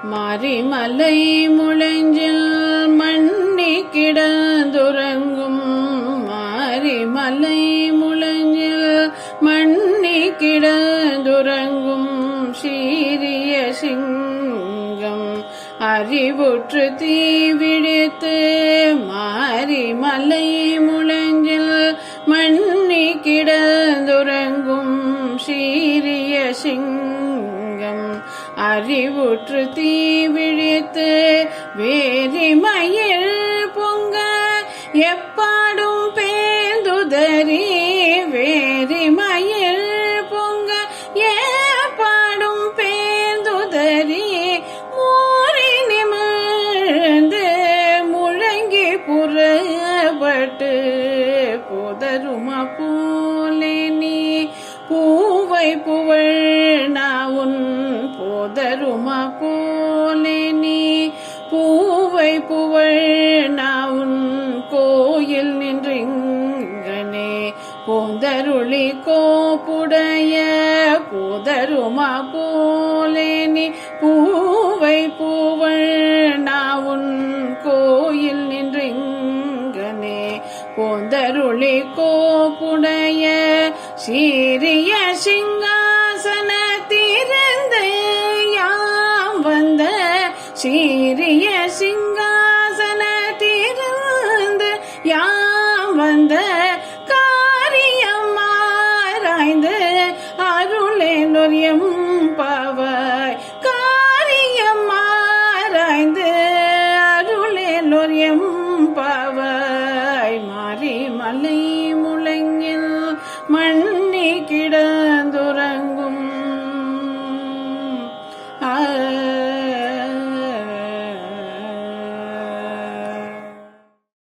மாரிமலை முழஞ்சில் மண்ணி கிடந்துறங்கும் மாரிமலை முழஞ்சில் மண்ணி கிடந்துறங்கும் சீரிய சிங்கம் அறிவுற்று தீவிழித்து மாரிமலை முழஞ்சில் மண்ணி கிடந்துறங்கும் சீரிய சிங்கம் அறிவுற்று தீவிழித்து வேரிமயில் பொங்க எப்பாடும் பேந்துதறி வேரிமயில் பொங்க எப்பாடும் பேந்துதறி மூறி நிமிர்ந்து முழங்கி புறப்பட்டு போதருமா போலே நீ பூவை புவழ் நாவுன் போதருமா போலே நீ பூவை புவழ் நாவுன் கோயில் நின்றிங்கனே போந்தருளி கோப்புடைய போதருமா போலே நீ பூவை புவழ் நாவுன் கோயில் நின்றிங்கனே போந்தருளி கோப்புடைய சீரிய சிங்காசனத்திலிருந்து யாம் வந்த சீரிய சிங்காசனத்திலிருந்து யாம் வந்த காரியம் ஆராய்ந்து அருளேலொரியம் பாவாய் காரியம் ஆராய்ந்து அருளேலொரியம் பாவாய் மாரிமலை முழங்கில் மண்ணி கிடந்தோ